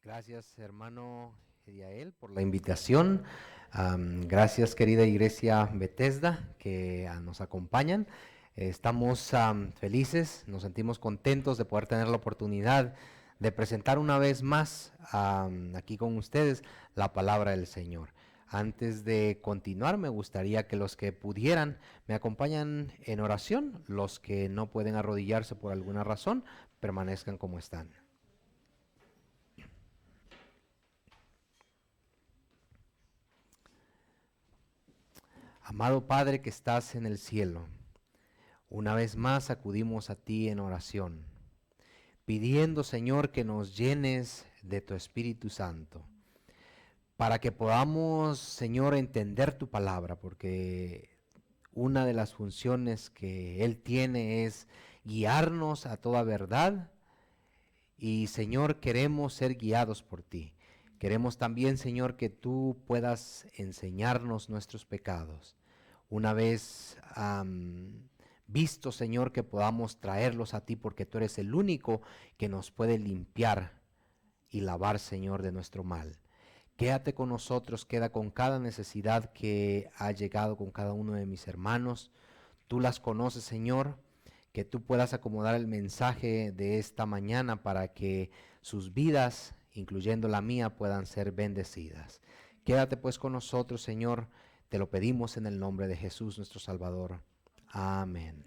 Gracias, hermano Ediael, por la invitación. Gracias, querida Iglesia Bethesda, que nos acompañan. Estamos felices, nos sentimos contentos de poder tener la oportunidad de presentar una vez más aquí con ustedes la palabra del Señor. Antes de continuar, me gustaría que los que pudieran me acompañen en oración. Los que no pueden arrodillarse por alguna razón, permanezcan como están. Amado Padre que estás en el cielo, una vez más acudimos a ti en oración, pidiendo, Señor, que nos llenes de tu Espíritu Santo, para que podamos, Señor, entender tu palabra, porque una de las funciones que Él tiene es guiarnos a toda verdad. Y, Señor, queremos ser guiados por ti. Queremos también, Señor, que tú puedas enseñarnos nuestros pecados. Una vez visto, Señor, que podamos traerlos a ti, porque tú eres el único que nos puede limpiar y lavar, Señor, de nuestro mal. Quédate con nosotros, queda con cada necesidad que ha llegado con cada uno de mis hermanos. Tú las conoces, Señor. Que tú puedas acomodar el mensaje de esta mañana para que sus vidas, incluyendo la mía, puedan ser bendecidas. Quédate pues con nosotros, Señor, te lo pedimos en el nombre de Jesús nuestro Salvador. Amén.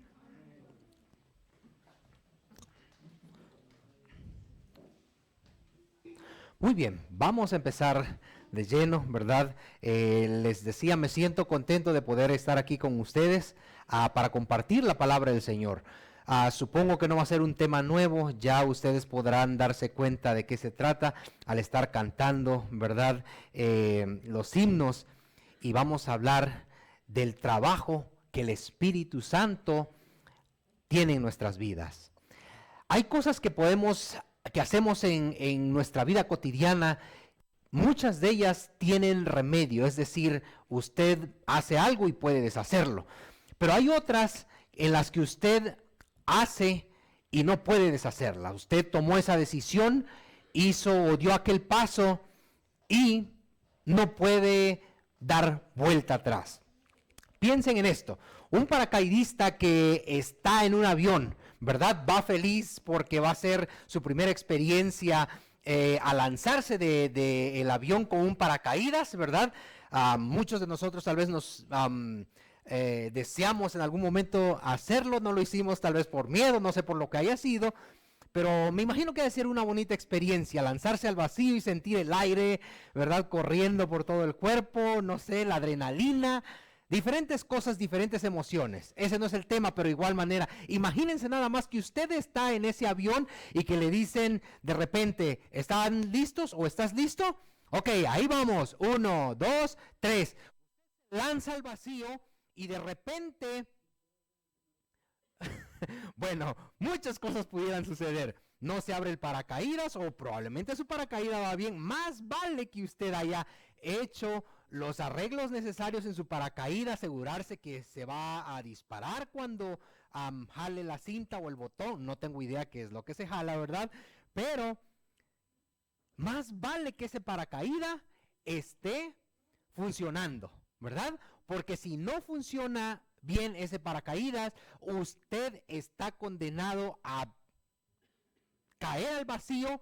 Muy bien, vamos a empezar de lleno, ¿verdad? Les decía, me siento contento de poder estar aquí con ustedes para compartir la palabra del Señor. Supongo que no va a ser un tema nuevo, ya ustedes podrán darse cuenta de qué se trata al estar cantando, ¿verdad? Los himnos, y vamos a hablar del trabajo que el Espíritu Santo tiene en nuestras vidas. Hay cosas que hacemos en nuestra vida cotidiana. Muchas de ellas tienen remedio, es decir, usted hace algo y puede deshacerlo. Pero hay otras en las que usted hace y no puede deshacerla. Usted tomó esa decisión, hizo o dio aquel paso y no puede dar vuelta atrás. Piensen en esto, un paracaidista que está en un avión, ¿verdad? Va feliz porque va a ser su primera experiencia a lanzarse del avión con un paracaídas, ¿verdad? Muchos de nosotros tal vez nos deseamos en algún momento hacerlo, no lo hicimos tal vez por miedo, no sé por lo que haya sido, pero me imagino que debe ser una bonita experiencia, lanzarse al vacío y sentir el aire, ¿verdad? Corriendo por todo el cuerpo, no sé, la adrenalina. Diferentes cosas, diferentes emociones. Ese no es el tema, pero de igual manera, imagínense nada más que usted está en ese avión y que le dicen de repente, ¿están listos o estás listo? Ok, ahí vamos, 1, 2, 3. Lanza al vacío y de repente, bueno, muchas cosas pudieran suceder. No se abre el paracaídas o probablemente su paracaídas va bien. Más vale que usted haya hecho los arreglos necesarios en su paracaídas, asegurarse que se va a disparar cuando jale la cinta o el botón. No tengo idea qué es lo que se jala, ¿verdad? Pero más vale que ese paracaídas esté funcionando, ¿verdad? Porque si no funciona bien ese paracaídas, usted está condenado a caer al vacío,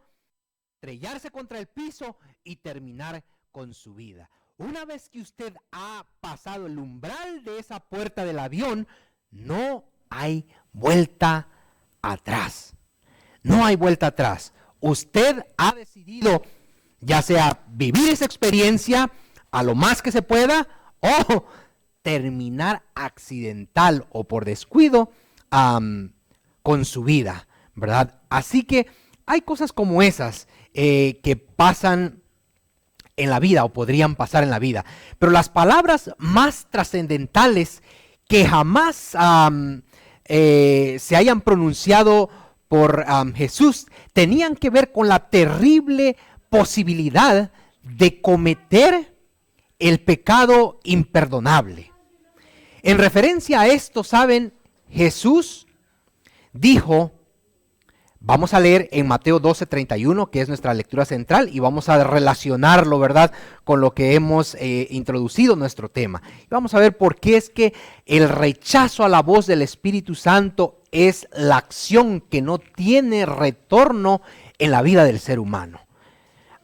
estrellarse contra el piso y terminar con su vida. Una vez que usted ha pasado el umbral de esa puerta del avión, no hay vuelta atrás. No hay vuelta atrás. Usted ha decidido ya sea vivir esa experiencia a lo más que se pueda o terminar accidental o por descuido con su vida, ¿verdad? Así que hay cosas como esas que pasan en la vida o podrían pasar en la vida. Pero las palabras más trascendentales que jamás se hayan pronunciado por Jesús tenían que ver con la terrible posibilidad de cometer el pecado imperdonable. En referencia a esto, ¿saben? Jesús dijo, Vamos a leer en Mateo 12:31, que es nuestra lectura central, y vamos a relacionarlo, ¿verdad?, con lo que hemos introducido en nuestro tema. Y vamos a ver por qué es que el rechazo a la voz del Espíritu Santo es la acción que no tiene retorno en la vida del ser humano.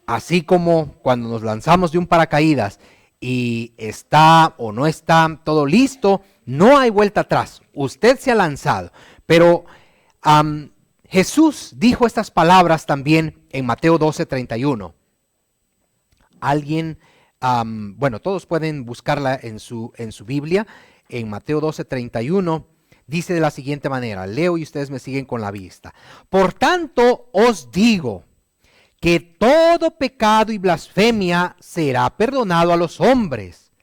Así como cuando nos lanzamos de un paracaídas y está o no está todo listo, no hay vuelta atrás. Usted se ha lanzado, pero Jesús dijo estas palabras también en Mateo 12:31. Alguien, todos pueden buscarla en su Biblia. En Mateo 12:31 dice de la siguiente manera, leo y ustedes me siguen con la vista. Por tanto os digo que todo pecado y blasfemia será perdonado a los hombres,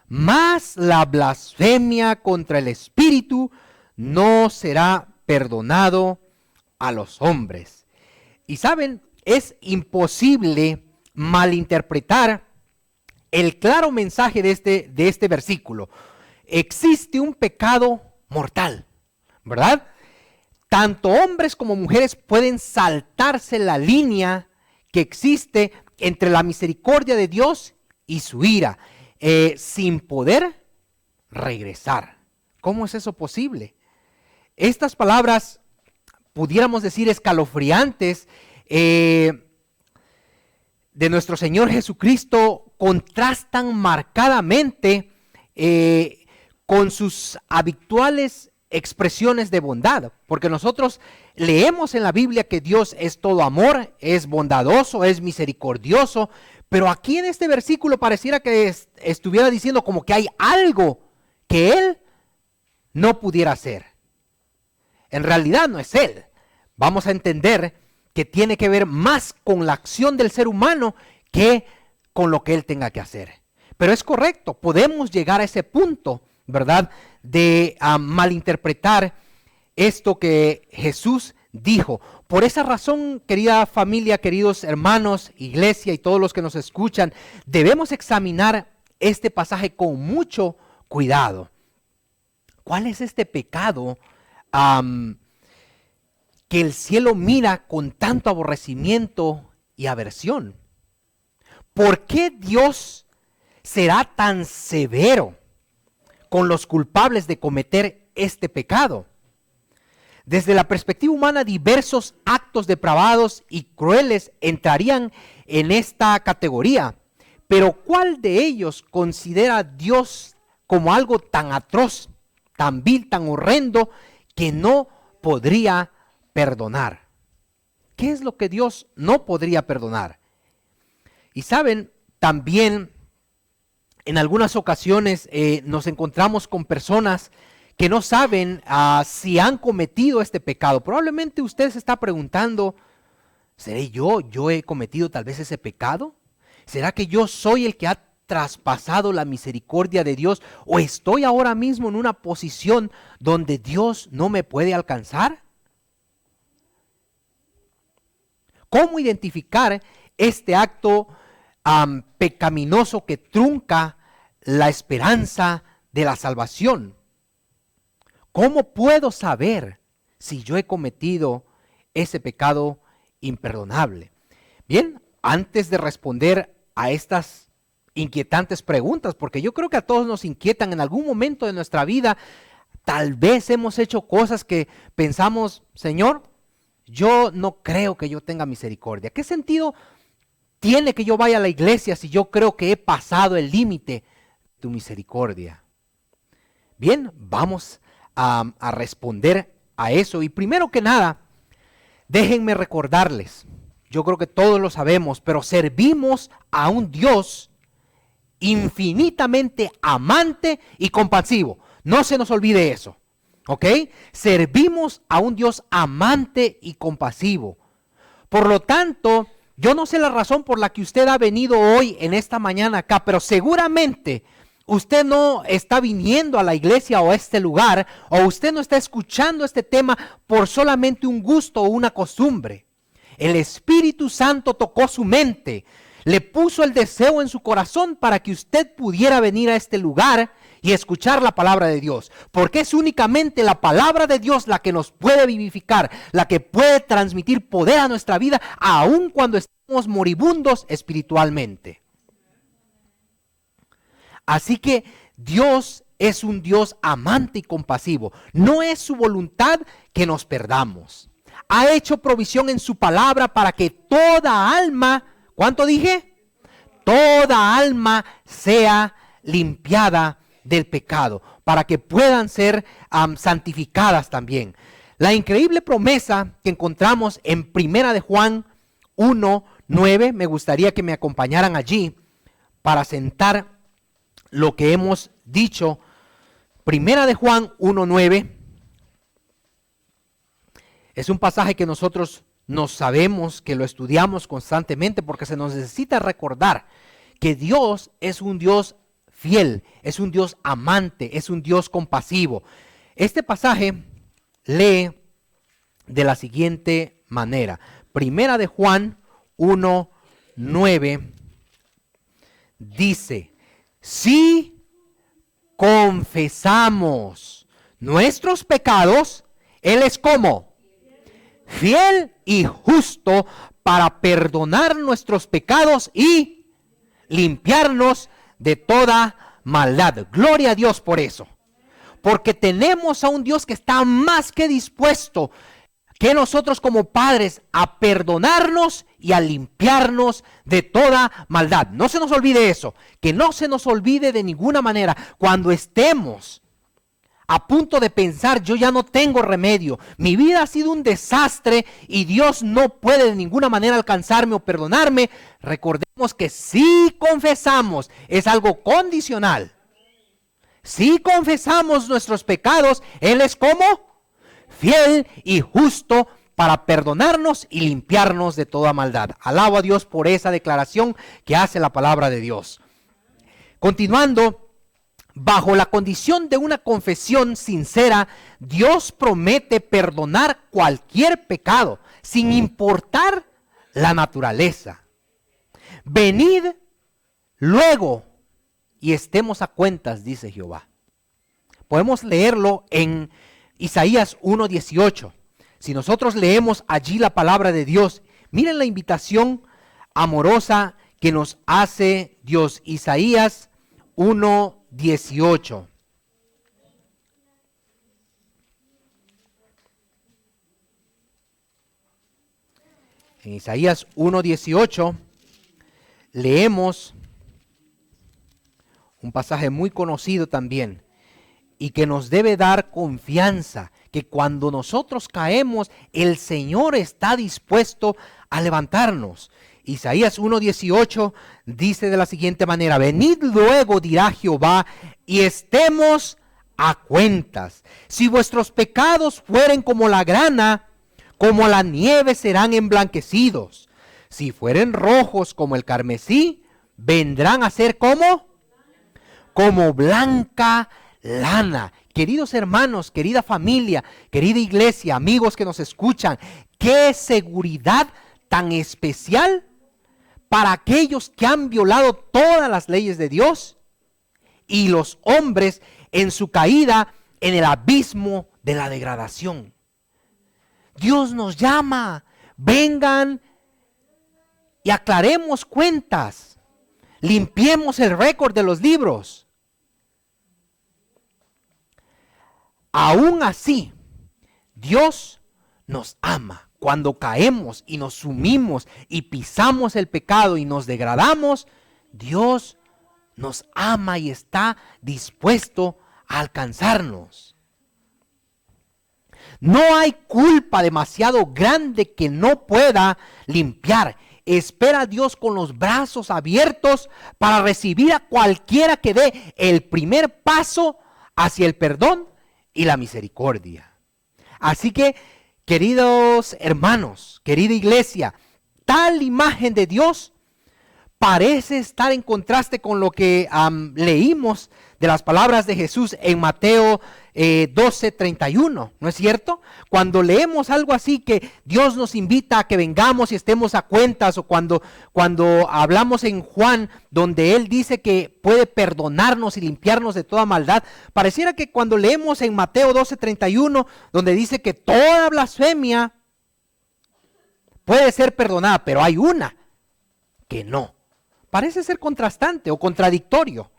mas la blasfemia contra el Espíritu no será perdonado a los hombres. Y saben, es imposible malinterpretar el claro mensaje de este versículo. Existe un pecado mortal, ¿verdad? Tanto hombres como mujeres pueden saltarse la línea que existe entre la misericordia de Dios y su ira, sin poder regresar. ¿Cómo es eso posible? Estas palabras, pudiéramos decir escalofriantes, de nuestro Señor Jesucristo, contrastan marcadamente con sus habituales expresiones de bondad, porque nosotros leemos en la Biblia que Dios es todo amor, es bondadoso, es misericordioso, pero aquí en este versículo pareciera que estuviera diciendo como que hay algo que Él no pudiera hacer. En realidad no es Él. Vamos a entender que tiene que ver más con la acción del ser humano que con lo que Él tenga que hacer. Pero es correcto, podemos llegar a ese punto, ¿verdad?, de malinterpretar esto que Jesús dijo. Por esa razón, querida familia, queridos hermanos, iglesia y todos los que nos escuchan, debemos examinar este pasaje con mucho cuidado. ¿Cuál es este pecado que el cielo mira con tanto aborrecimiento y aversión? ¿Por qué Dios será tan severo con los culpables de cometer este pecado? Desde la perspectiva humana, diversos actos depravados y crueles entrarían en esta categoría. Pero ¿cuál de ellos considera Dios como algo tan atroz, tan vil, tan horrendo, que no podría perdonar? ¿Qué es lo que Dios no podría perdonar? Y saben, también en algunas ocasiones nos encontramos con personas que no saben si han cometido este pecado. Probablemente usted se está preguntando, ¿seré yo? ¿Yo he cometido tal vez ese pecado? ¿Será que yo soy el que ha traspasado la misericordia de Dios? ¿O estoy ahora mismo en una posición donde Dios no me puede alcanzar? ¿Cómo identificar este acto pecaminoso que trunca la esperanza de la salvación? ¿Cómo puedo saber si yo he cometido ese pecado imperdonable? Bien, antes de responder a estas inquietantes preguntas, porque yo creo que a todos nos inquietan en algún momento de nuestra vida, tal vez hemos hecho cosas que pensamos, Señor, yo no creo que yo tenga misericordia. ¿Qué sentido tiene que yo vaya a la iglesia si yo creo que he pasado el límite de tu misericordia? Bien, vamos a responder a eso. Y primero que nada, déjenme recordarles, yo creo que todos lo sabemos, pero servimos a un Dios infinitamente amante y compasivo. No se nos olvide eso, ¿ok? Servimos a un Dios amante y compasivo. Por lo tanto, yo no sé la razón por la que usted ha venido hoy en esta mañana acá, pero seguramente usted no está viniendo a la iglesia o a este lugar, o usted no está escuchando este tema por solamente un gusto o una costumbre. El Espíritu Santo tocó su mente, le puso el deseo en su corazón para que usted pudiera venir a este lugar y escuchar la palabra de Dios, porque es únicamente la palabra de Dios la que nos puede vivificar, la que puede transmitir poder a nuestra vida, aun cuando estamos moribundos espiritualmente. Así que Dios es un Dios amante y compasivo. No es su voluntad que nos perdamos. Ha hecho provisión en su palabra para que toda alma, ¿cuánto dije? Toda alma sea limpiada del pecado, para que puedan ser santificadas también. La increíble promesa que encontramos en Primera de Juan 1:9, me gustaría que me acompañaran allí para sentar lo que hemos dicho. Primera de Juan 1:9 es un pasaje que nosotros nos sabemos, que lo estudiamos constantemente, porque se nos necesita recordar que Dios es un Dios fiel, es un Dios amante, es un Dios compasivo. Este pasaje lee de la siguiente manera. Primera de Juan 1:9 dice: si confesamos nuestros pecados, Él es como fiel y justo para perdonar nuestros pecados y limpiarnos de toda maldad. Gloria a Dios por eso. Porque tenemos a un Dios que está más que dispuesto que nosotros como padres a perdonarnos y a limpiarnos de toda maldad. No se nos olvide eso, que no se nos olvide de ninguna manera. Cuando estemos a punto de pensar, yo ya no tengo remedio, mi vida ha sido un desastre y Dios no puede de ninguna manera alcanzarme o perdonarme, recordemos que si confesamos, es algo condicional. Si confesamos nuestros pecados, Él es como fiel y justo para perdonarnos y limpiarnos de toda maldad. Alabo a Dios por esa declaración que hace la palabra de Dios. Continuando, bajo la condición de una confesión sincera, Dios promete perdonar cualquier pecado, sin importar la naturaleza. Venid luego y estemos a cuentas, dice Jehová. Podemos leerlo en Isaías 1:18. Si nosotros leemos allí la palabra de Dios, miren la invitación amorosa que nos hace Dios. Isaías 1:18. En Isaías 1:18 leemos un pasaje muy conocido también y que nos debe dar confianza que cuando nosotros caemos, el Señor está dispuesto a levantarnos. Isaías 1:18 dice de la siguiente manera: venid luego, dirá Jehová, y estemos a cuentas. Si vuestros pecados fueren como la grana, como la nieve serán emblanquecidos. Si fueren rojos como el carmesí, vendrán a ser como blanca lana. Queridos hermanos, querida familia, querida iglesia, amigos que nos escuchan, qué seguridad tan especial para aquellos que han violado todas las leyes de Dios y los hombres en su caída en el abismo de la degradación. Dios nos llama, vengan y aclaremos cuentas, limpiemos el récord de los libros. Aún así, Dios nos ama. Cuando caemos y nos sumimos y pisamos el pecado y nos degradamos, Dios nos ama y está dispuesto a alcanzarnos. No hay culpa demasiado grande que no pueda limpiar. Espera a Dios con los brazos abiertos para recibir a cualquiera que dé el primer paso hacia el perdón y la misericordia. Así que, queridos hermanos, querida iglesia, tal imagen de Dios parece estar en contraste con lo que leímos de las palabras de Jesús en Mateo 12:31, ¿no es cierto? Cuando leemos algo así, que Dios nos invita a que vengamos y estemos a cuentas, o cuando hablamos en Juan, donde Él dice que puede perdonarnos y limpiarnos de toda maldad, pareciera que cuando leemos en Mateo 12:31, donde dice que toda blasfemia puede ser perdonada, pero hay una que no. Parece ser contrastante o contradictorio.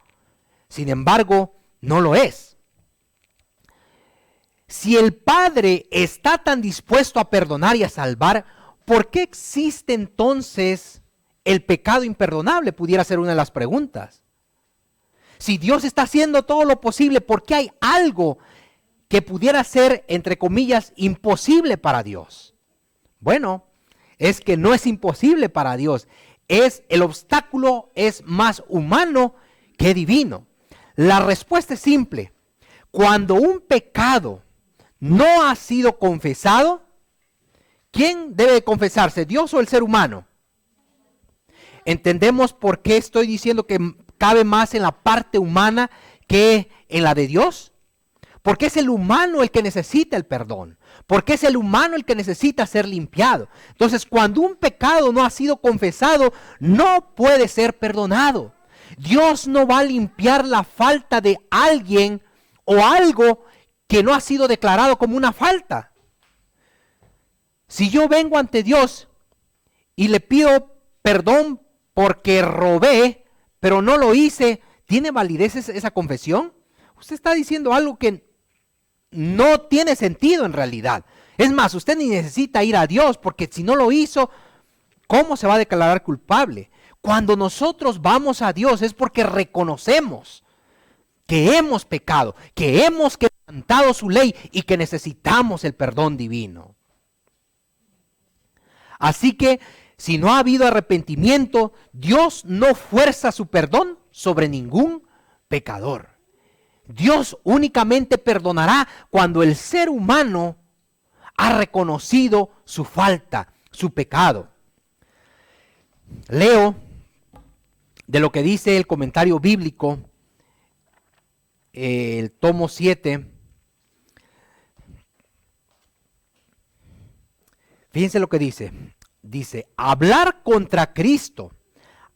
Sin embargo, no lo es. Si el Padre está tan dispuesto a perdonar y a salvar, ¿por qué existe entonces el pecado imperdonable? Pudiera ser una de las preguntas. Si Dios está haciendo todo lo posible, ¿por qué hay algo que pudiera ser, entre comillas, imposible para Dios? Bueno, es que no es imposible para Dios. El obstáculo es más humano que divino. La respuesta es simple. Cuando un pecado no ha sido confesado, ¿quién debe confesarse, Dios o el ser humano? ¿Entendemos por qué estoy diciendo que cabe más en la parte humana que en la de Dios? Porque es el humano el que necesita el perdón. Porque es el humano el que necesita ser limpiado. Entonces, cuando un pecado no ha sido confesado, no puede ser perdonado. Dios no va a limpiar la falta de alguien o algo que no ha sido declarado como una falta. Si yo vengo ante Dios y le pido perdón porque robé, pero no lo hice, ¿tiene validez esa confesión? Usted está diciendo algo que no tiene sentido en realidad. Es más, usted ni necesita ir a Dios, porque si no lo hizo, ¿cómo se va a declarar culpable? Cuando nosotros vamos a Dios es porque reconocemos que hemos pecado, que hemos quebrantado su ley y que necesitamos el perdón divino. Así que si no ha habido arrepentimiento, Dios no fuerza su perdón sobre ningún pecador. Dios únicamente perdonará cuando el ser humano ha reconocido su falta, su pecado. Leo de lo que dice el comentario bíblico, el tomo 7. Fíjense lo que dice. Dice, hablar contra Cristo,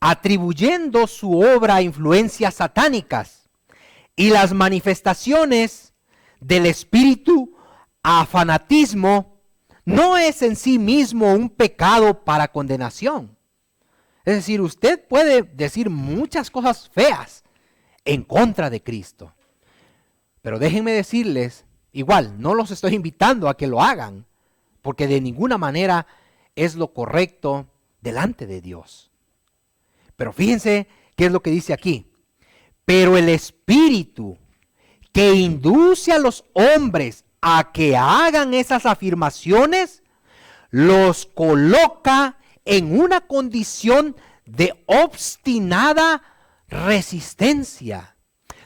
atribuyendo su obra a influencias satánicas y las manifestaciones del espíritu a fanatismo, no es en sí mismo un pecado para condenación. Es decir, usted puede decir muchas cosas feas en contra de Cristo. Pero déjenme decirles, igual, no los estoy invitando a que lo hagan, porque de ninguna manera es lo correcto delante de Dios. Pero fíjense qué es lo que dice aquí. Pero el espíritu que induce a los hombres a que hagan esas afirmaciones, los coloca en una condición de obstinada resistencia.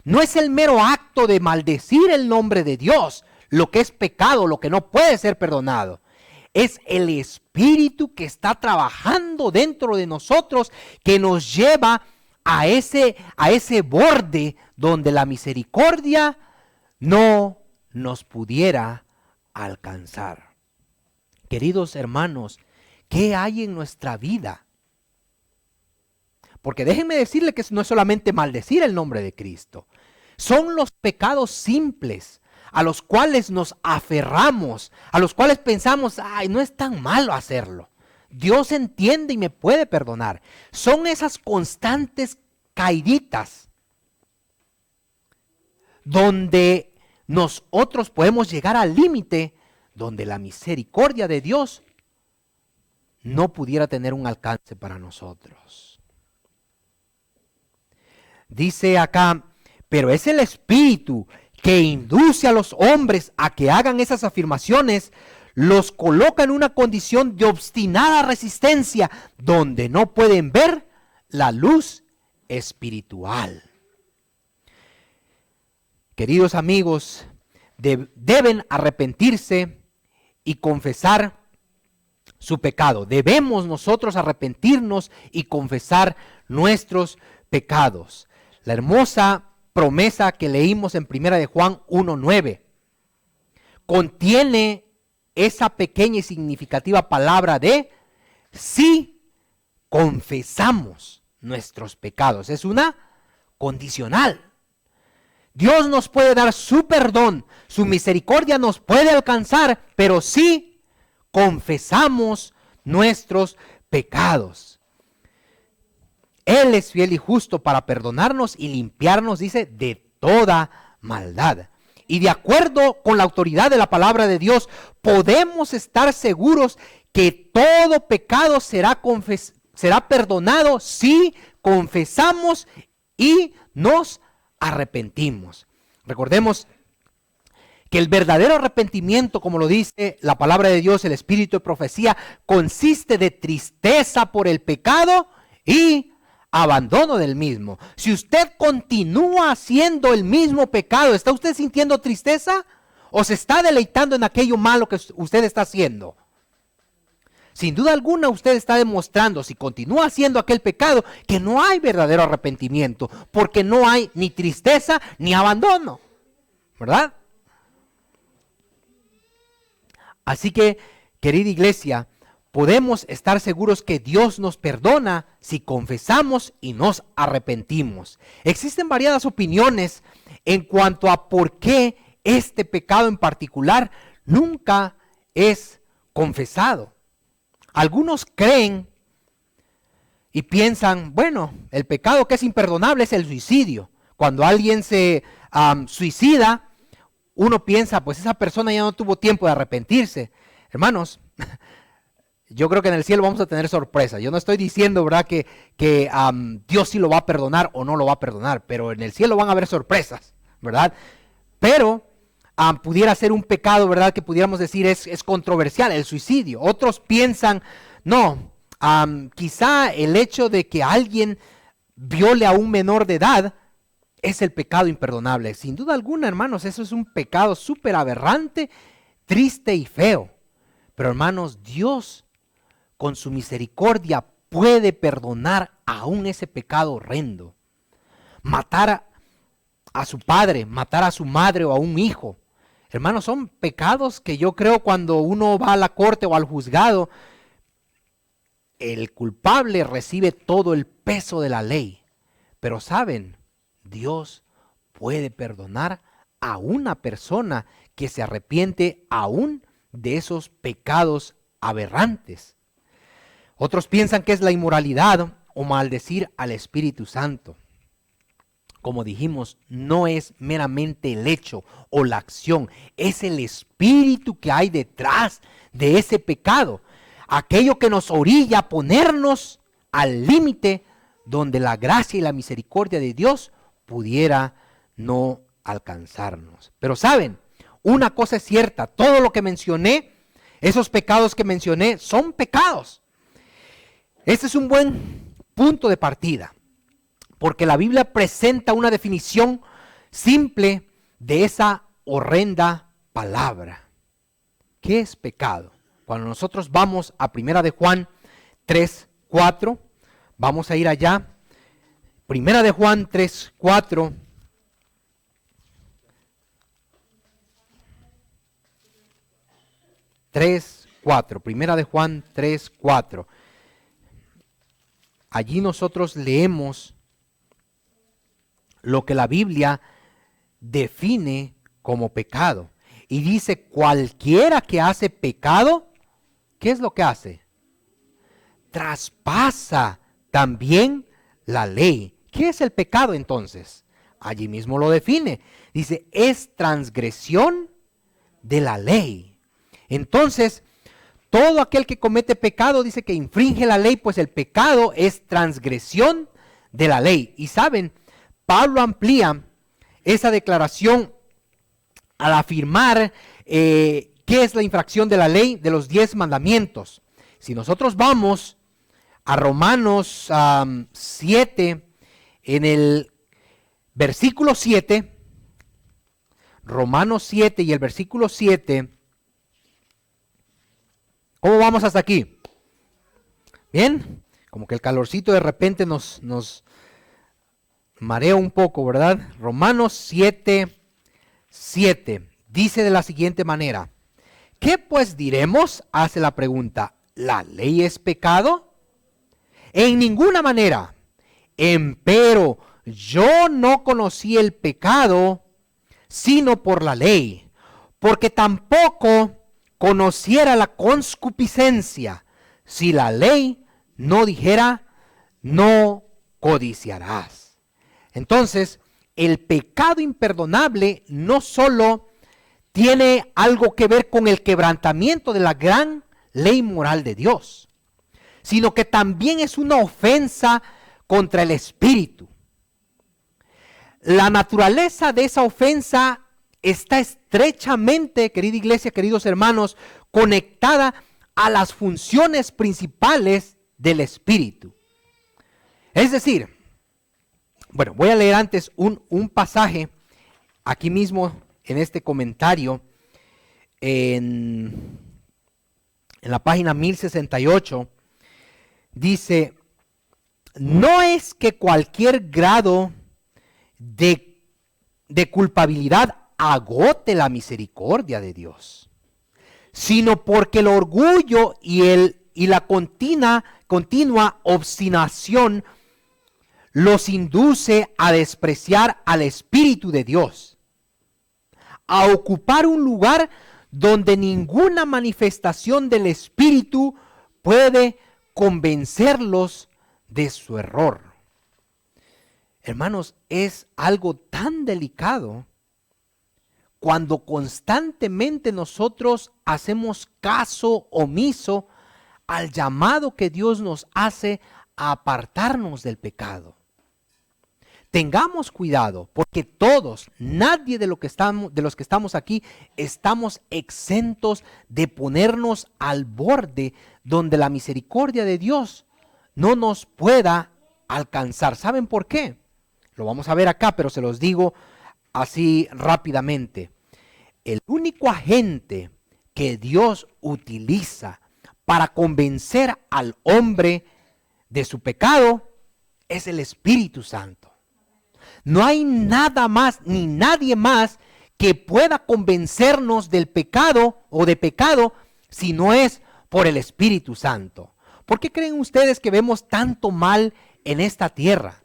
No es el mero acto de maldecir el nombre de Dios lo que es pecado, lo que no puede ser perdonado. Es el espíritu que está trabajando dentro de nosotros que nos lleva a ese borde donde la misericordia no nos pudiera alcanzar. Queridos hermanos, ¿qué hay en nuestra vida? Porque déjenme decirle que no es solamente maldecir el nombre de Cristo. Son los pecados simples a los cuales nos aferramos, a los cuales pensamos, ay, no es tan malo hacerlo. Dios entiende y me puede perdonar. Son esas constantes caiditas donde nosotros podemos llegar al límite donde la misericordia de Dios no pudiera tener un alcance para nosotros. Dice acá, pero es el espíritu que induce a los hombres a que hagan esas afirmaciones, los coloca en una condición de obstinada resistencia donde no pueden ver la luz espiritual. Queridos amigos, deben arrepentirse y confesar su pecado. Debemos nosotros arrepentirnos y confesar nuestros pecados. La hermosa promesa que leímos en 1 de Juan 1:9 contiene esa pequeña y significativa palabra de si confesamos nuestros pecados. Es una condicional. Dios nos puede dar su perdón, su misericordia nos puede alcanzar, pero si confesamos nuestros pecados. Él es fiel y justo para perdonarnos y limpiarnos, dice, de toda maldad. Y de acuerdo con la autoridad de la palabra de Dios, podemos estar seguros que todo pecado será perdonado si confesamos y nos arrepentimos. Recordemos que el verdadero arrepentimiento, como lo dice la palabra de Dios, el espíritu de profecía, consiste de tristeza por el pecado y abandono del mismo. Si usted continúa haciendo el mismo pecado, ¿está usted sintiendo tristeza o se está deleitando en aquello malo que usted está haciendo? Sin duda alguna usted está demostrando, si continúa haciendo aquel pecado, que no hay verdadero arrepentimiento, porque no hay ni tristeza ni abandono, ¿verdad? Así que, querida iglesia, podemos estar seguros que Dios nos perdona si confesamos y nos arrepentimos. Existen variadas opiniones en cuanto a por qué este pecado en particular nunca es confesado. Algunos creen y piensan, bueno, el pecado que es imperdonable es el suicidio. Cuando alguien se suicida, uno piensa, pues esa persona ya no tuvo tiempo de arrepentirse. Hermanos, yo creo que en el cielo vamos a tener sorpresa. Yo no estoy diciendo, ¿verdad?, que Dios sí lo va a perdonar o no lo va a perdonar, pero en el cielo van a haber sorpresas, ¿verdad? Pero pudiera ser un pecado, ¿verdad?, que pudiéramos decir es controversial, el suicidio. Otros piensan, no, quizá el hecho de que alguien viole a un menor de edad es el pecado imperdonable. Sin duda alguna, hermanos, eso es un pecado súper aberrante, triste y feo. Pero hermanos, Dios con su misericordia puede perdonar aún ese pecado horrendo. Matar a su padre, matar a su madre o a un hijo. Hermanos, son pecados que yo creo cuando uno va a la corte o al juzgado, el culpable recibe todo el peso de la ley. Pero saben, Dios puede perdonar a una persona que se arrepiente aún de esos pecados aberrantes. Otros piensan que es la inmoralidad o maldecir al Espíritu Santo. Como dijimos, no es meramente el hecho o la acción, es el espíritu que hay detrás de ese pecado. Aquello que nos orilla a ponernos al límite donde la gracia y la misericordia de Dios pudiera no alcanzarnos. Pero saben, una cosa es cierta, todo lo que mencioné, esos pecados que mencioné, son pecados. Este es un buen punto de partida, porque la Biblia presenta una definición simple de esa horrenda palabra. ¿Qué es pecado? Cuando nosotros vamos a 1 de Juan 3:4, vamos a ir allá. 1 de Juan 3:4. Primera de Juan 3:4. Allí nosotros leemos lo que la Biblia define como pecado. Y dice, cualquiera que hace pecado, ¿qué es lo que hace? Traspasa también la ley. ¿Qué es el pecado entonces? Allí mismo lo define. Dice, es transgresión de la ley. Entonces, todo aquel que comete pecado dice que infringe la ley, pues el pecado es transgresión de la ley. Y saben, Pablo amplía esa declaración al afirmar qué es la infracción de la ley de los 10 mandamientos. Si nosotros vamos a Romanos 7, en el versículo 7, Romanos 7 y el versículo 7, ¿Cómo vamos hasta aquí? Bien, como que el calorcito de repente nos marea un poco, ¿verdad? Romanos 7:7 dice de la siguiente manera: ¿qué pues diremos? Hace la pregunta. ¿La ley es pecado? En ninguna manera. Empero yo no conocí el pecado sino por la ley, porque tampoco conociera la concupiscencia si la ley no dijera no codiciarás. Entonces, el pecado imperdonable no solo tiene algo que ver con el quebrantamiento de la gran ley moral de Dios, sino que también es una ofensa contra el espíritu. La naturaleza de esa ofensa está estrechamente, querida iglesia, queridos hermanos, conectada a las funciones principales del espíritu. Es decir, bueno, voy a leer antes un pasaje aquí mismo en este comentario en la página 1068. Dice: no es que cualquier grado de culpabilidad agote la misericordia de Dios, sino porque el orgullo y la continua obstinación los induce a despreciar al Espíritu de Dios, a ocupar un lugar donde ninguna manifestación del Espíritu puede convencerlos de su error. Hermanos, es algo tan delicado cuando constantemente nosotros hacemos caso omiso al llamado que Dios nos hace a apartarnos del pecado. Tengamos cuidado, porque todos, nadie de los que estamos aquí, estamos exentos de ponernos al borde donde la misericordia de Dios no nos pueda alcanzar. ¿Saben por qué? Lo vamos a ver acá, pero se los digo así rápidamente. El único agente que Dios utiliza para convencer al hombre de su pecado es el Espíritu Santo. No hay nada más ni nadie más que pueda convencernos del pecado o de pecado si no es por el Espíritu Santo. ¿Por qué creen ustedes que vemos tanto mal en esta tierra?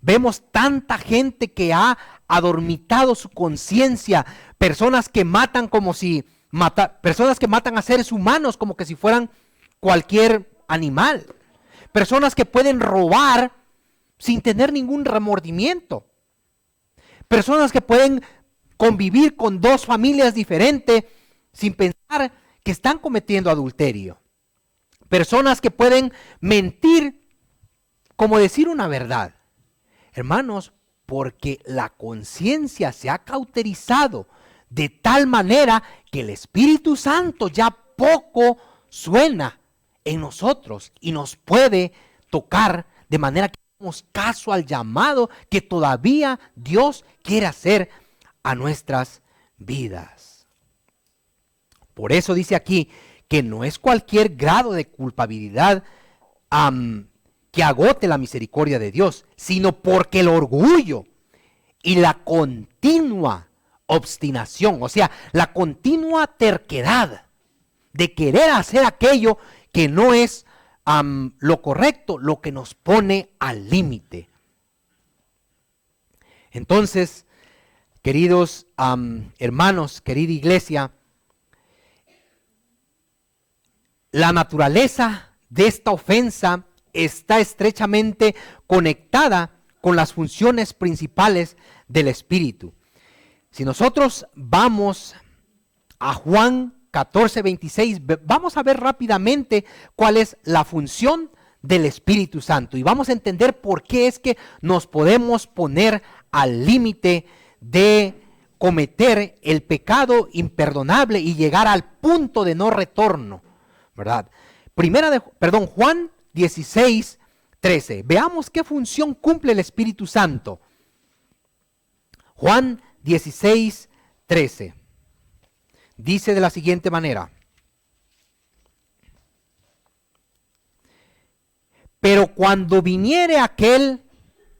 Vemos tanta gente que ha adormitado su conciencia, personas que matan personas que matan a seres humanos como que si fueran cualquier animal, personas que pueden robar sin tener ningún remordimiento, personas que pueden convivir con dos familias diferentes sin pensar que están cometiendo adulterio, personas que pueden mentir como decir una verdad. Hermanos, porque la conciencia se ha cauterizado de tal manera que el Espíritu Santo ya poco suena en nosotros y nos puede tocar de manera que damos caso al llamado que todavía Dios quiere hacer a nuestras vidas. Por eso dice aquí que no es cualquier grado de culpabilidad que agote la misericordia de Dios, sino porque el orgullo y la continua obstinación, o sea, la continua terquedad de querer hacer aquello que no es lo correcto, lo que nos pone al límite. Entonces, queridos hermanos, querida iglesia, la naturaleza de esta ofensa está estrechamente conectada con las funciones principales del Espíritu. Si nosotros vamos a Juan 14:26, vamos a ver rápidamente cuál es la función del Espíritu Santo y vamos a entender por qué es que nos podemos poner al límite de cometer el pecado imperdonable y llegar al punto de no retorno, ¿verdad? Juan 16:13. Veamos qué función cumple el Espíritu Santo. Juan 16:13. Dice de la siguiente manera: cuando viniere aquel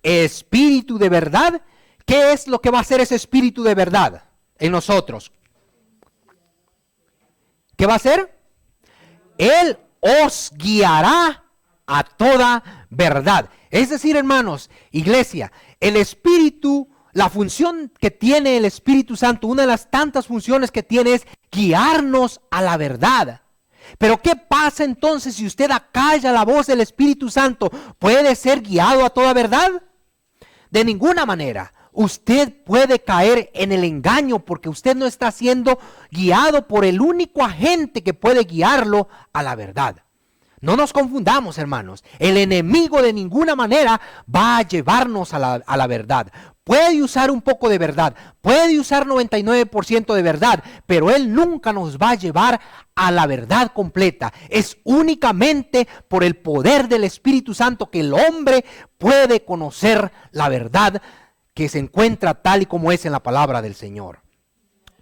Espíritu de verdad, ¿qué es lo que va a hacer ese Espíritu de verdad en nosotros? ¿Qué va a hacer? Él os guiará a toda verdad. Es decir, hermanos, iglesia, el Espíritu, la función que tiene el Espíritu Santo, una de las tantas funciones que tiene es guiarnos a la verdad. Pero ¿qué pasa entonces si usted acalla la voz del Espíritu Santo? ¿Puede ser guiado a toda verdad? De ninguna manera. Usted puede caer en el engaño porque usted no está siendo guiado por el único agente que puede guiarlo a la verdad. No nos confundamos, hermanos. El enemigo de ninguna manera va a llevarnos a la verdad. Puede usar un poco de verdad, puede usar 99% de verdad, pero él nunca nos va a llevar a la verdad completa. Es únicamente por el poder del Espíritu Santo que el hombre puede conocer la verdad que se encuentra tal y como es en la palabra del Señor.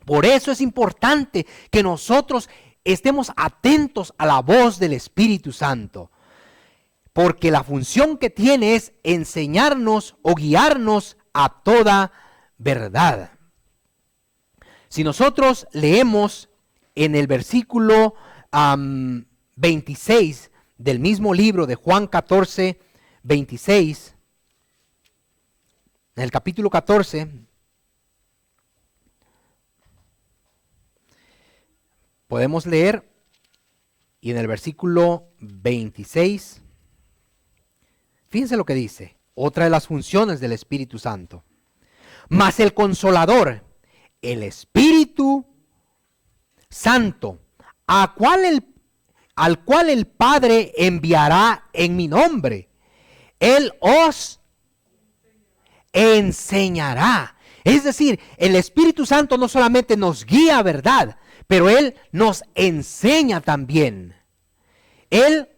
Por eso es importante que nosotros estemos atentos a la voz del Espíritu Santo, porque la función que tiene es enseñarnos o guiarnos a toda verdad. Si nosotros leemos en el versículo 26 del mismo libro de Juan 14, 26, en el capítulo 14, podemos leer, y en el versículo 26, fíjense lo que dice, otra de las funciones del Espíritu Santo. Mas el Consolador, el Espíritu Santo, al cual el Padre enviará en mi nombre, Él os enseñará. Es decir, el Espíritu Santo no solamente nos guía a verdad, pero Él nos enseña también. Él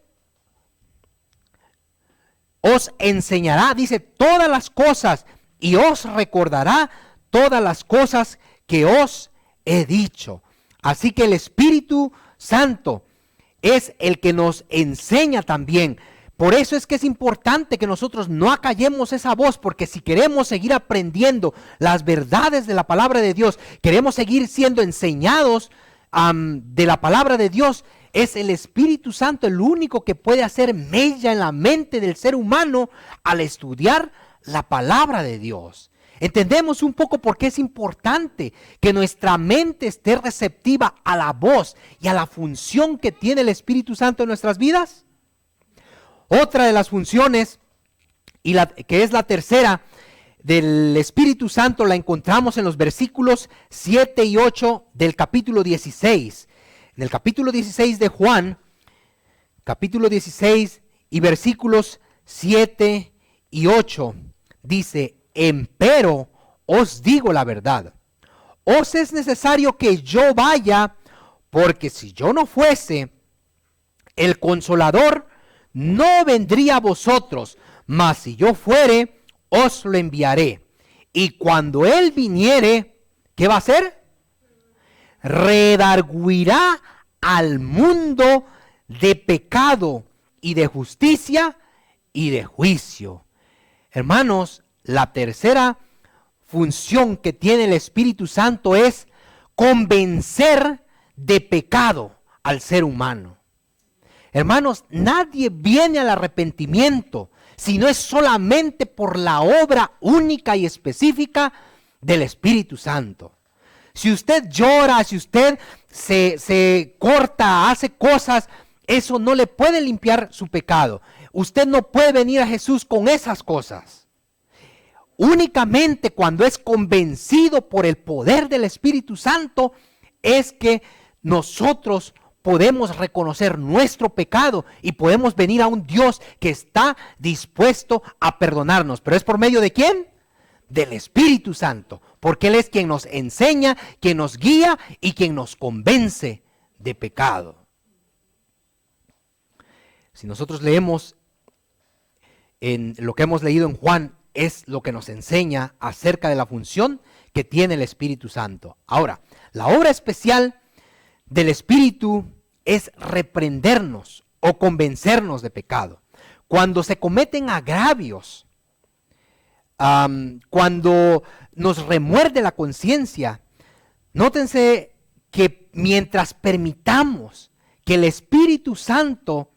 os enseñará, dice, todas las cosas y os recordará todas las cosas que os he dicho. Así que el Espíritu Santo es el que nos enseña también. Por eso es que es importante que nosotros no acallemos esa voz, porque si queremos seguir aprendiendo las verdades de la palabra de Dios, queremos seguir siendo enseñados de la palabra de Dios, es el Espíritu Santo el único que puede hacer mella en la mente del ser humano al estudiar la palabra de Dios. Entendemos un poco por qué es importante que nuestra mente esté receptiva a la voz y a la función que tiene el Espíritu Santo en nuestras vidas. Otra de las funciones, que es la tercera del Espíritu Santo, la encontramos en los versículos 7 y 8 del capítulo 16. En el capítulo 16 de Juan, capítulo 16 y versículos 7 y 8, dice: empero os digo la verdad, os es necesario que yo vaya, porque si yo no fuese, el Consolador no vendría a vosotros, mas si yo fuere, os lo enviaré. Y cuando Él viniere, ¿qué va a hacer? Redarguirá al mundo de pecado y de justicia y de juicio. Hermanos, la tercera función que tiene el Espíritu Santo es convencer de pecado al ser humano. Hermanos, nadie viene al arrepentimiento si no es solamente por la obra única y específica del Espíritu Santo. Si usted llora, si usted se corta, hace cosas, eso no le puede limpiar su pecado. Usted no puede venir a Jesús con esas cosas. Únicamente cuando es convencido por el poder del Espíritu Santo es que nosotros podemos reconocer nuestro pecado y podemos venir a un Dios que está dispuesto a perdonarnos. ¿Pero es por medio de quién? Del Espíritu Santo, porque Él es quien nos enseña, quien nos guía y quien nos convence de pecado. Si nosotros leemos en lo que hemos leído en Juan, es lo que nos enseña acerca de la función que tiene el Espíritu Santo. Ahora, la obra especial del Espíritu es reprendernos o convencernos de pecado. cuando se cometen agravios, cuando nos remuerde la conciencia, nótense que mientras permitamos que el Espíritu Santo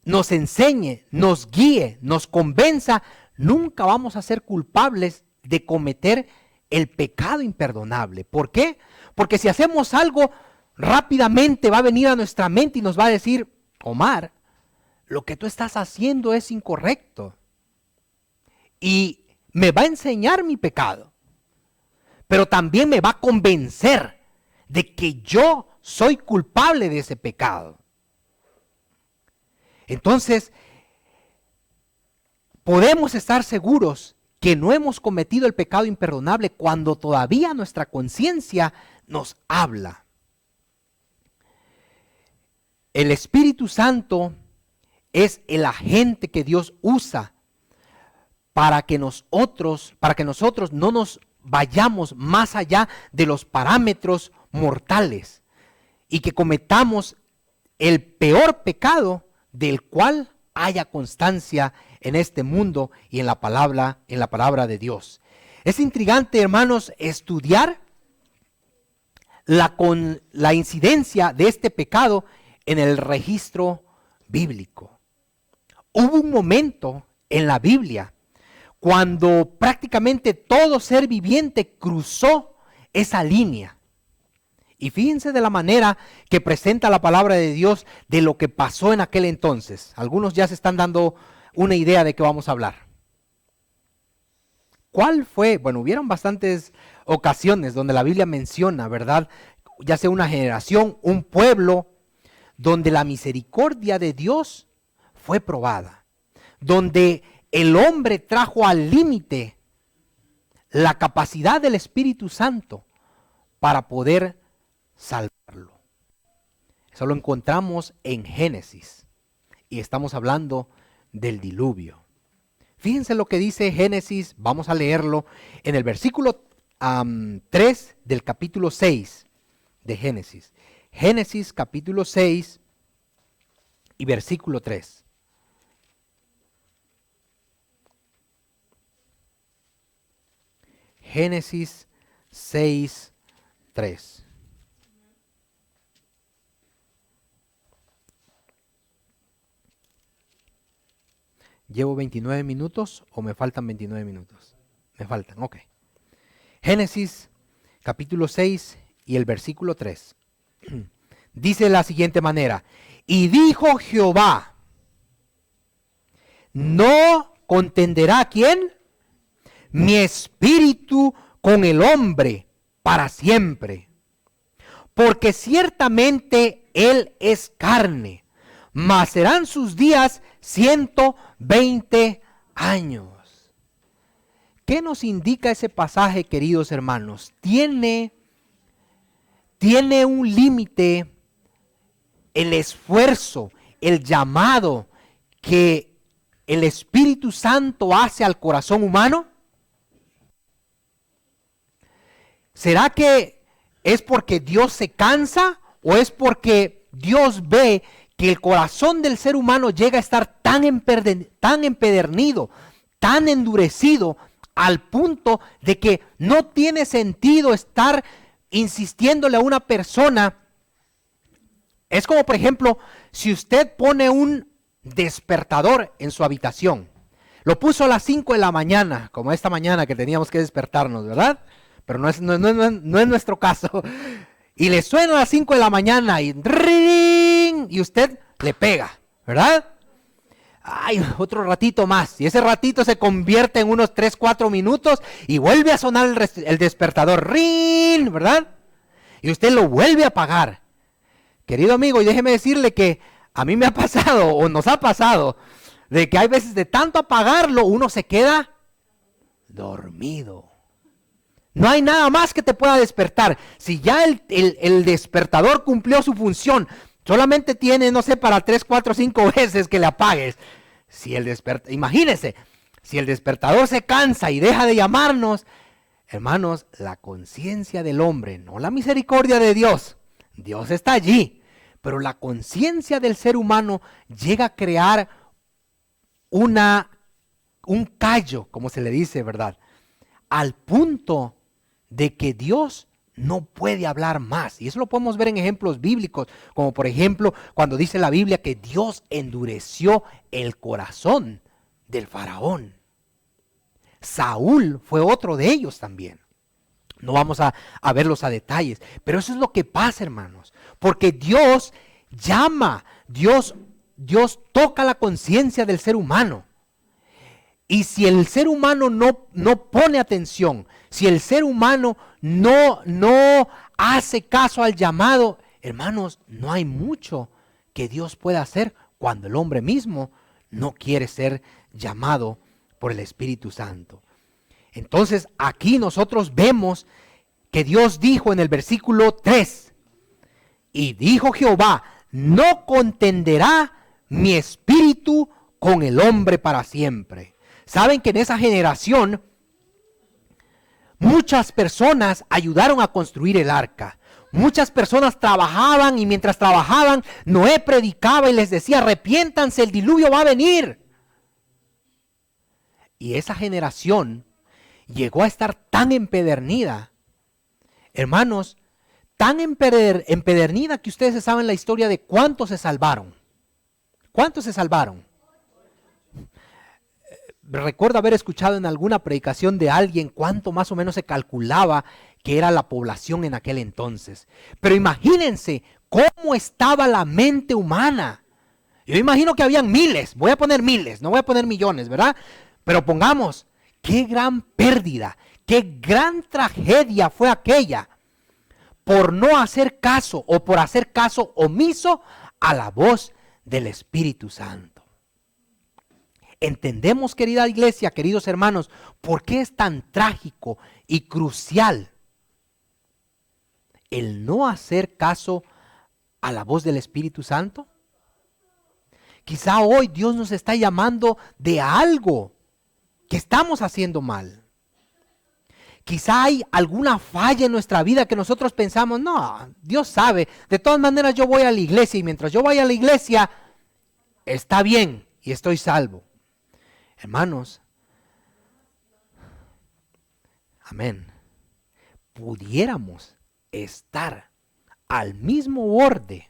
nos enseñe, nos guíe, nos convenza, nunca vamos a ser culpables de cometer el pecado imperdonable. ¿Por qué? Porque si hacemos algo, rápidamente va a venir a nuestra mente y nos va a decir: Omar, lo que tú estás haciendo es incorrecto. Y me va a enseñar mi pecado, pero también me va a convencer de que yo soy culpable de ese pecado. Entonces, podemos estar seguros que no hemos cometido el pecado imperdonable cuando todavía nuestra conciencia nos habla. El Espíritu Santo es el agente que Dios usa para que nosotros no nos vayamos más allá de los parámetros mortales y que cometamos el peor pecado del cual haya constancia en este mundo y en la palabra de Dios. Es intrigante, hermanos, estudiar la incidencia de este pecado en el registro bíblico. Hubo un momento en la Biblia cuando prácticamente todo ser viviente cruzó esa línea. Y fíjense de la manera que presenta la palabra de Dios de lo que pasó en aquel entonces. Algunos ya se están dando una idea de qué vamos a hablar. ¿Cuál fue? Bueno, hubieron bastantes ocasiones donde la Biblia menciona, ¿verdad? Ya sea una generación, un pueblo, donde la misericordia de Dios fue probada, donde el hombre trajo al límite la capacidad del Espíritu Santo para poder salvarlo. Eso lo encontramos en Génesis y estamos hablando del diluvio. Fíjense lo que dice Génesis, vamos a leerlo en el versículo 3 del capítulo 6 de Génesis. Génesis capítulo 6 y versículo 3. Génesis 6, 3. ¿Llevo 29 minutos o me faltan 29 minutos? Me faltan, ok. Génesis capítulo 6 y el versículo 3. Dice de la siguiente manera: y dijo Jehová, ¿no contenderá quién? Mi espíritu con el hombre para siempre, porque ciertamente él es carne, mas serán sus días 120 años. ¿Qué nos indica ese pasaje, queridos hermanos? Tiene un límite el esfuerzo, el llamado que el Espíritu Santo hace al corazón humano. ¿Será que es porque Dios se cansa o es porque Dios ve que el corazón del ser humano llega a estar tan empedernido, tan endurecido, al punto de que no tiene sentido estar insistiéndole a una persona? Es como, por ejemplo, si usted pone un despertador en su habitación, lo puso a las 5 de la mañana, como esta mañana que teníamos que despertarnos, ¿verdad? Pero no es nuestro caso. Y le suena a las 5 de la mañana y ¡ring! Y usted le pega, ¿verdad? Ay, otro ratito más. Y ese ratito se convierte en unos 3, 4 minutos y vuelve a sonar el despertador, ¡ring! ¿Verdad? Y usted lo vuelve a apagar. Querido amigo, y déjeme decirle que a mí me ha pasado, o nos ha pasado, de que hay veces de tanto apagarlo, uno se queda dormido. No hay nada más que te pueda despertar. Si ya el despertador cumplió su función, solamente tiene, no sé, para 3, 4, 5 veces que le apagues. Imagínese, si el despertador se cansa y deja de llamarnos, hermanos, la conciencia del hombre, no la misericordia de Dios. Dios está allí, pero la conciencia del ser humano llega a crear un callo, como se le dice, ¿verdad? Al punto de que Dios no puede hablar más. Y eso lo podemos ver en ejemplos bíblicos, como por ejemplo cuando dice la Biblia que Dios endureció el corazón del faraón. Saúl fue otro de ellos también. No vamos a verlos a detalles, pero eso es lo que pasa, hermanos, porque Dios llama, Dios toca la conciencia del ser humano. Y si el ser humano no pone atención, si el ser humano no hace caso al llamado, hermanos, no hay mucho que Dios pueda hacer cuando el hombre mismo no quiere ser llamado por el Espíritu Santo. Entonces aquí nosotros vemos que Dios dijo en el versículo 3, y dijo Jehová, no contenderá mi espíritu con el hombre para siempre. Saben que en esa generación muchas personas ayudaron a construir el arca. Muchas personas trabajaban y mientras trabajaban Noé predicaba y les decía, arrepiéntanse, el diluvio va a venir. Y esa generación llegó a estar tan empedernida, hermanos, tan empedernida que ustedes saben la historia de cuántos se salvaron. ¿Cuántos se salvaron? Recuerdo haber escuchado en alguna predicación de alguien cuánto más o menos se calculaba que era la población en aquel entonces. Pero imagínense cómo estaba la mente humana. Yo imagino que habían miles, voy a poner miles, no voy a poner millones, ¿verdad? Pero pongamos, qué gran pérdida, qué gran tragedia fue aquella por no hacer caso o por hacer caso omiso a la voz del Espíritu Santo. Entendemos, querida iglesia, queridos hermanos, por qué es tan trágico y crucial el no hacer caso a la voz del Espíritu Santo. Quizá hoy Dios nos está llamando de algo que estamos haciendo mal. Quizá hay alguna falla en nuestra vida que nosotros pensamos, no, Dios sabe, de todas maneras yo voy a la iglesia y mientras yo vaya a la iglesia está bien y estoy salvo. Hermanos, amén, pudiéramos estar al mismo borde,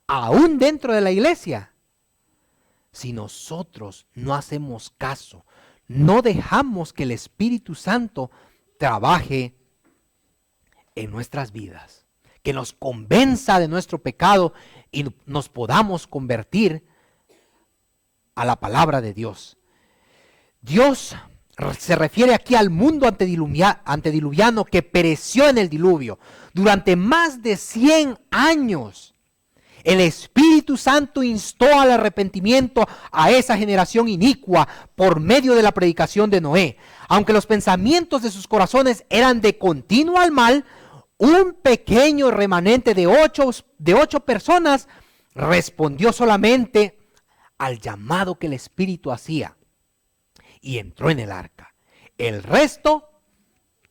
aún dentro de la iglesia, si nosotros no hacemos caso, no dejamos que el Espíritu Santo trabaje en nuestras vidas, que nos convenza de nuestro pecado y nos podamos convertir a la palabra de Dios. Dios se refiere aquí al mundo antediluviano que pereció en el diluvio. Durante más de 100 años, el Espíritu Santo instó al arrepentimiento a esa generación inicua por medio de la predicación de Noé. Aunque los pensamientos de sus corazones eran de continuo al mal, un pequeño remanente de ocho personas respondió solamente al llamado que el Espíritu hacía y entró en el arca. El resto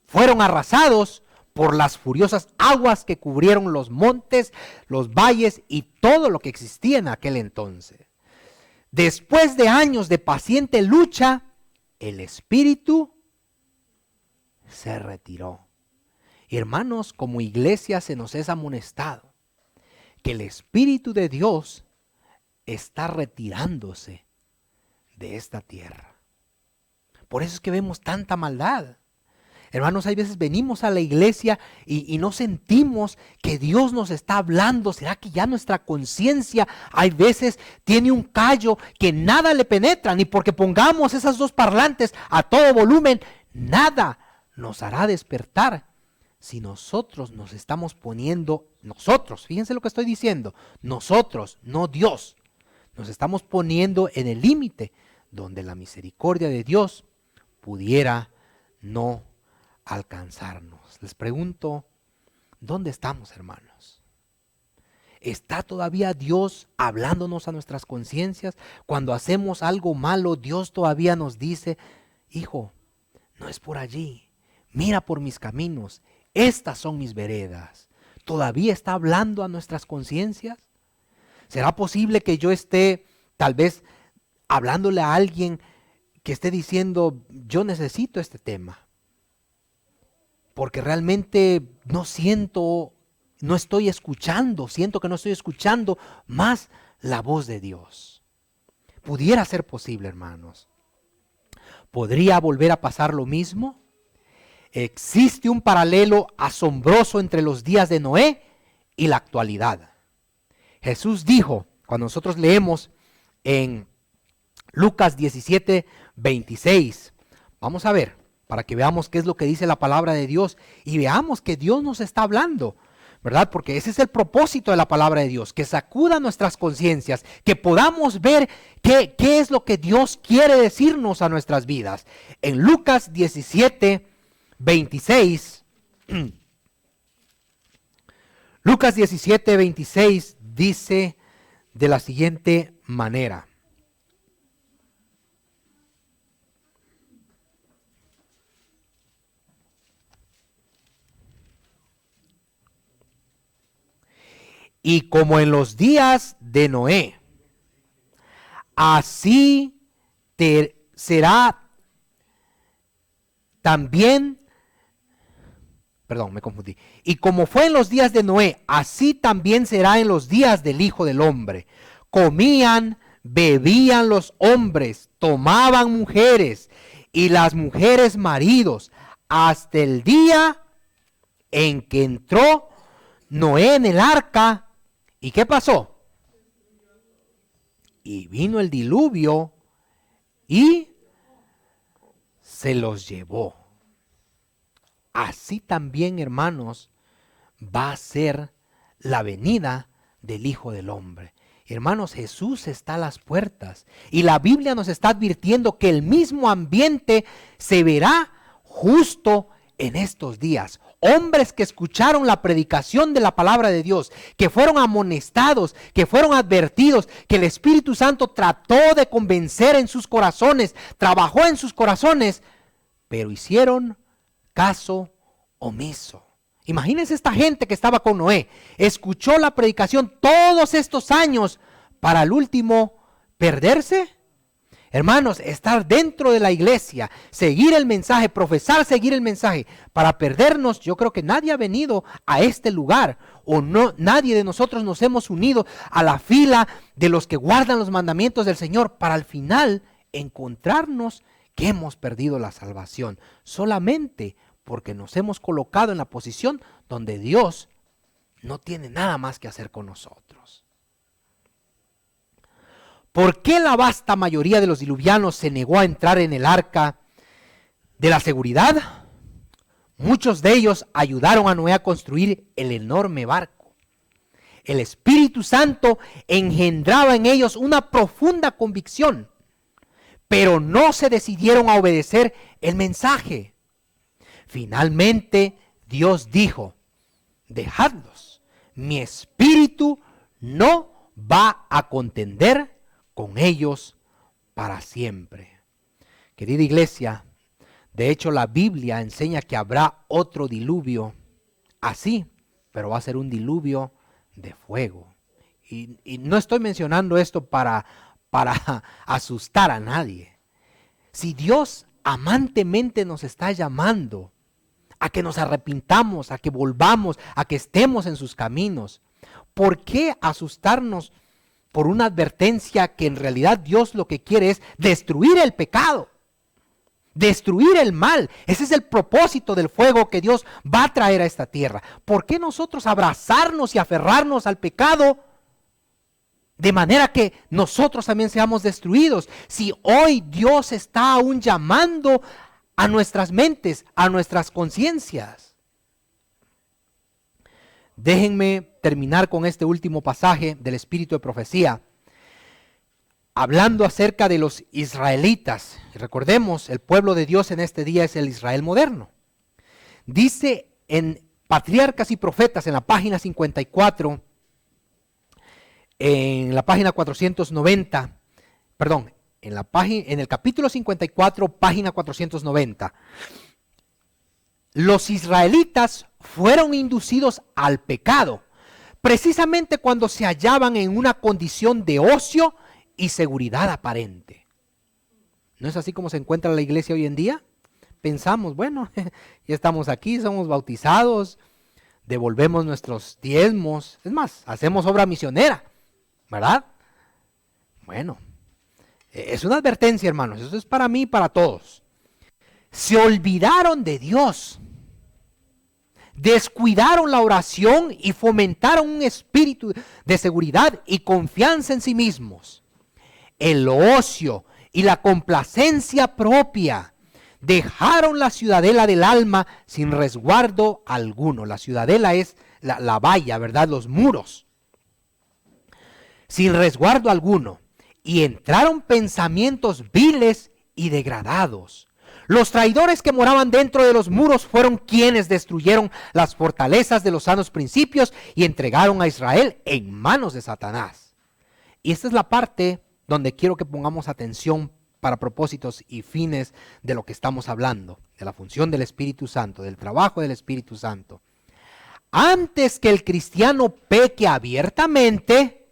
fueron arrasados por las furiosas aguas que cubrieron los montes, los valles y todo lo que existía en aquel entonces. Después de años de paciente lucha, el Espíritu se retiró. Hermanos, como iglesia se nos es amonestado que el Espíritu de Dios está retirándose de esta tierra. Por eso es que vemos tanta maldad. Hermanos, hay veces venimos a la iglesia y no sentimos que Dios nos está hablando. ¿Será que ya nuestra conciencia hay veces tiene un callo que nada le penetra? Ni porque pongamos esas dos parlantes a todo volumen, nada nos hará despertar. Si nosotros nos estamos poniendo, fíjense lo que estoy diciendo, nosotros, no Dios, nos estamos poniendo en el límite donde la misericordia de Dios pudiera no alcanzarnos. Les pregunto, ¿dónde estamos, hermanos? ¿Está todavía Dios hablándonos a nuestras conciencias? Cuando hacemos algo malo, Dios todavía nos dice, hijo, no es por allí, mira por mis caminos, estas son mis veredas. ¿Todavía está hablando a nuestras conciencias? ¿Será posible que yo esté tal vez hablándole a alguien que esté diciendo, yo necesito este tema, porque realmente no siento, no estoy escuchando, siento que no estoy escuchando más la voz de Dios. Pudiera ser posible, hermanos. ¿Podría volver a pasar lo mismo? Existe un paralelo asombroso entre los días de Noé y la actualidad. Jesús dijo, cuando nosotros leemos en Lucas 17, 26, vamos a ver, para que veamos qué es lo que dice la palabra de Dios y veamos que Dios nos está hablando, ¿verdad? Porque ese es el propósito de la palabra de Dios, que sacuda nuestras conciencias, que podamos ver qué es lo que Dios quiere decirnos a nuestras vidas. En Lucas 17, 26, Lucas 17, 26 dice de la siguiente manera. Y como en los días de Noé, así será también, perdón, me confundí. Y como fue en los días de Noé, así también será en los días del Hijo del Hombre. Comían, bebían los hombres, tomaban mujeres y las mujeres maridos, hasta el día en que entró Noé en el arca. ¿Y qué pasó? Y vino el diluvio y se los llevó. Así también, hermanos, va a ser la venida del Hijo del Hombre. Hermanos, Jesús está a las puertas y la Biblia nos está advirtiendo que el mismo ambiente se verá justo en estos días. Hombres que escucharon la predicación de la palabra de Dios, que fueron amonestados, que fueron advertidos, que el Espíritu Santo trató de convencer en sus corazones, trabajó en sus corazones, pero hicieron caso omiso. Imagínense esta gente que estaba con Noé, escuchó la predicación todos estos años para al último perderse. Hermanos, estar dentro de la iglesia, seguir el mensaje, profesar seguir el mensaje, para perdernos, yo creo que nadie ha venido a este lugar, o no, nadie de nosotros nos hemos unido a la fila de los que guardan los mandamientos del Señor, para al final encontrarnos que hemos perdido la salvación, solamente porque nos hemos colocado en la posición donde Dios no tiene nada más que hacer con nosotros. ¿Por qué la vasta mayoría de los diluvianos se negó a entrar en el arca de la seguridad? Muchos de ellos ayudaron a Noé a construir el enorme barco. El Espíritu Santo engendraba en ellos una profunda convicción, pero no se decidieron a obedecer el mensaje. Finalmente, Dios dijo, dejadlos, mi espíritu no va a contender con ellos para siempre. Querida iglesia, de hecho la Biblia enseña que habrá otro diluvio así, pero va a ser un diluvio de fuego. Y no estoy mencionando esto para asustar a nadie. Si Dios amantemente nos está llamando a que nos arrepintamos, a que volvamos, a que estemos en sus caminos, ¿por qué asustarnos por una advertencia que en realidad Dios lo que quiere es destruir el pecado, destruir el mal? Ese es el propósito del fuego que Dios va a traer a esta tierra. ¿Por qué nosotros abrazarnos y aferrarnos al pecado de manera que nosotros también seamos destruidos? Si hoy Dios está aún llamando a nuestras mentes, a nuestras conciencias. Déjenme terminar con este último pasaje del Espíritu de Profecía, hablando acerca de los israelitas. Recordemos, el pueblo de Dios en este día es el Israel moderno. Dice en Patriarcas y Profetas, en la página 54, en la página 490, perdón, en el capítulo 54, página 490, los israelitas fueron inducidos al pecado precisamente cuando se hallaban en una condición de ocio y seguridad aparente. ¿No es así como se encuentra la iglesia hoy en día? Pensamos, bueno, ya estamos aquí, somos bautizados, devolvemos nuestros diezmos, es más, hacemos obra misionera, ¿verdad? Bueno, es una advertencia, hermanos, eso es para mí y para todos. Se olvidaron de Dios, descuidaron la oración y fomentaron un espíritu de seguridad y confianza en sí mismos. El ocio y la complacencia propia dejaron la ciudadela del alma sin resguardo alguno. La ciudadela es la valla, ¿verdad? Los muros. Sin resguardo alguno. Y entraron pensamientos viles y degradados. Los traidores que moraban dentro de los muros fueron quienes destruyeron las fortalezas de los sanos principios y entregaron a Israel en manos de Satanás. Y esta es la parte donde quiero que pongamos atención para propósitos y fines de lo que estamos hablando, de la función del Espíritu Santo, del trabajo del Espíritu Santo. Antes que el cristiano peque abiertamente,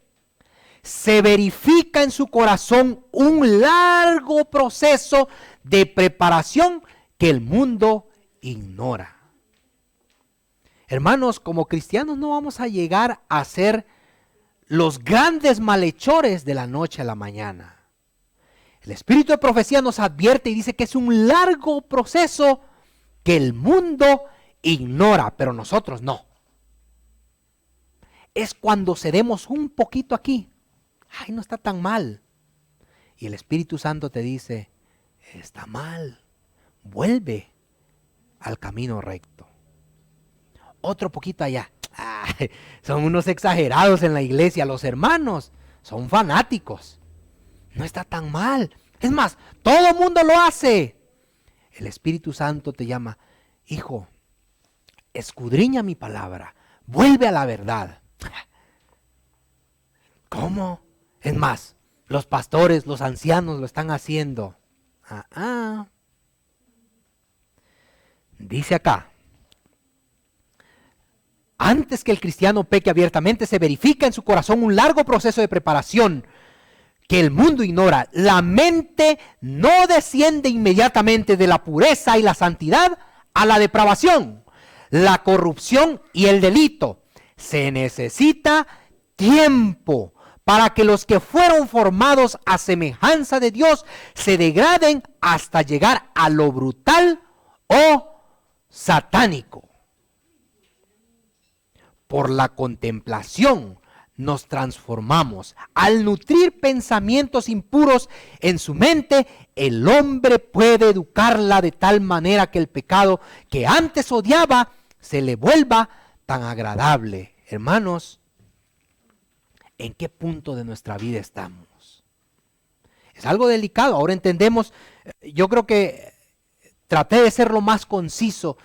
se verifica en su corazón un largo proceso de preparación que el mundo ignora. Hermanos, como cristianos no vamos a llegar a ser los grandes malhechores de la noche a la mañana. El espíritu de profecía nos advierte y dice que es un largo proceso que el mundo ignora, pero nosotros no. Es cuando cedemos un poquito aquí. Ay, no está tan mal. Y el Espíritu Santo te dice, está mal. Vuelve al camino recto. Otro poquito allá. Ay, son unos exagerados en la iglesia. Los hermanos son fanáticos. No está tan mal. Es más, todo el mundo lo hace. El Espíritu Santo te llama, hijo, escudriña mi palabra. Vuelve a la verdad. ¿Cómo? Es más, los pastores, los ancianos lo están haciendo. Dice acá, antes que el cristiano peque abiertamente, se verifica en su corazón un largo proceso de preparación que el mundo ignora. La mente no desciende inmediatamente de la pureza y la santidad a la depravación, la corrupción y el delito. Se necesita tiempo para que los que fueron formados a semejanza de Dios se degraden hasta llegar a lo brutal o satánico. Por la contemplación nos transformamos. Al nutrir pensamientos impuros en su mente, el hombre puede educarla de tal manera que el pecado que antes odiaba se le vuelva tan agradable. Hermanos, ¿en qué punto de nuestra vida estamos? Es algo delicado. Ahora entendemos, yo creo que traté de ser lo más conciso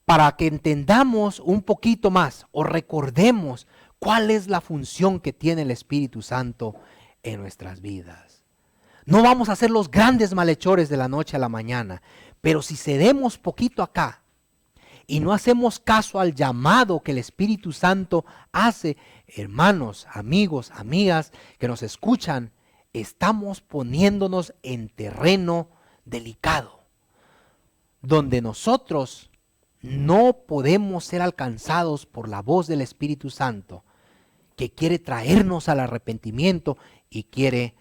para que entendamos un poquito más o recordemos cuál es la función que tiene el Espíritu Santo en nuestras vidas. No vamos a ser los grandes malhechores de la noche a la mañana, pero si cedemos poquito acá y no hacemos caso al llamado que el Espíritu Santo hace, hermanos, amigos, amigas que nos escuchan, estamos poniéndonos en terreno delicado, donde nosotros no podemos ser alcanzados por la voz del Espíritu Santo, que quiere traernos al arrepentimiento y quiere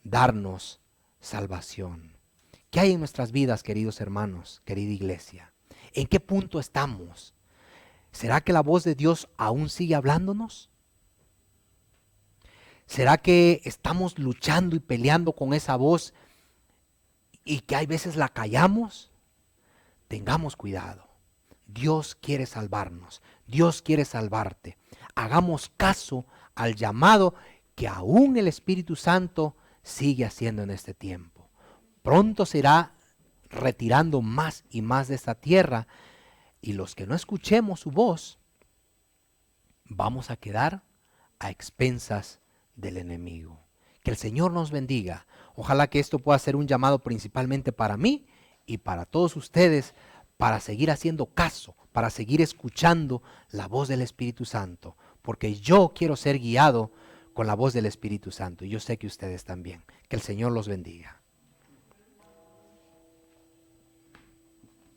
darnos salvación. ¿Qué hay en nuestras vidas, queridos hermanos, querida iglesia? ¿En qué punto estamos? ¿Será que la voz de Dios aún sigue hablándonos? ¿Será que estamos luchando y peleando con esa voz y que hay veces la callamos? Tengamos cuidado. Dios quiere salvarnos. Dios quiere salvarte. Hagamos caso al llamado que aún el Espíritu Santo sigue haciendo en este tiempo. Pronto será retirando más y más de esta tierra, y los que no escuchemos su voz, vamos a quedar a expensas del enemigo. Que el Señor nos bendiga. Ojalá que esto pueda ser un llamado principalmente para mí y para todos ustedes, para seguir haciendo caso, para seguir escuchando la voz del Espíritu Santo, porque yo quiero ser guiado con la voz del Espíritu Santo. Yo sé que ustedes también. Que el Señor los bendiga.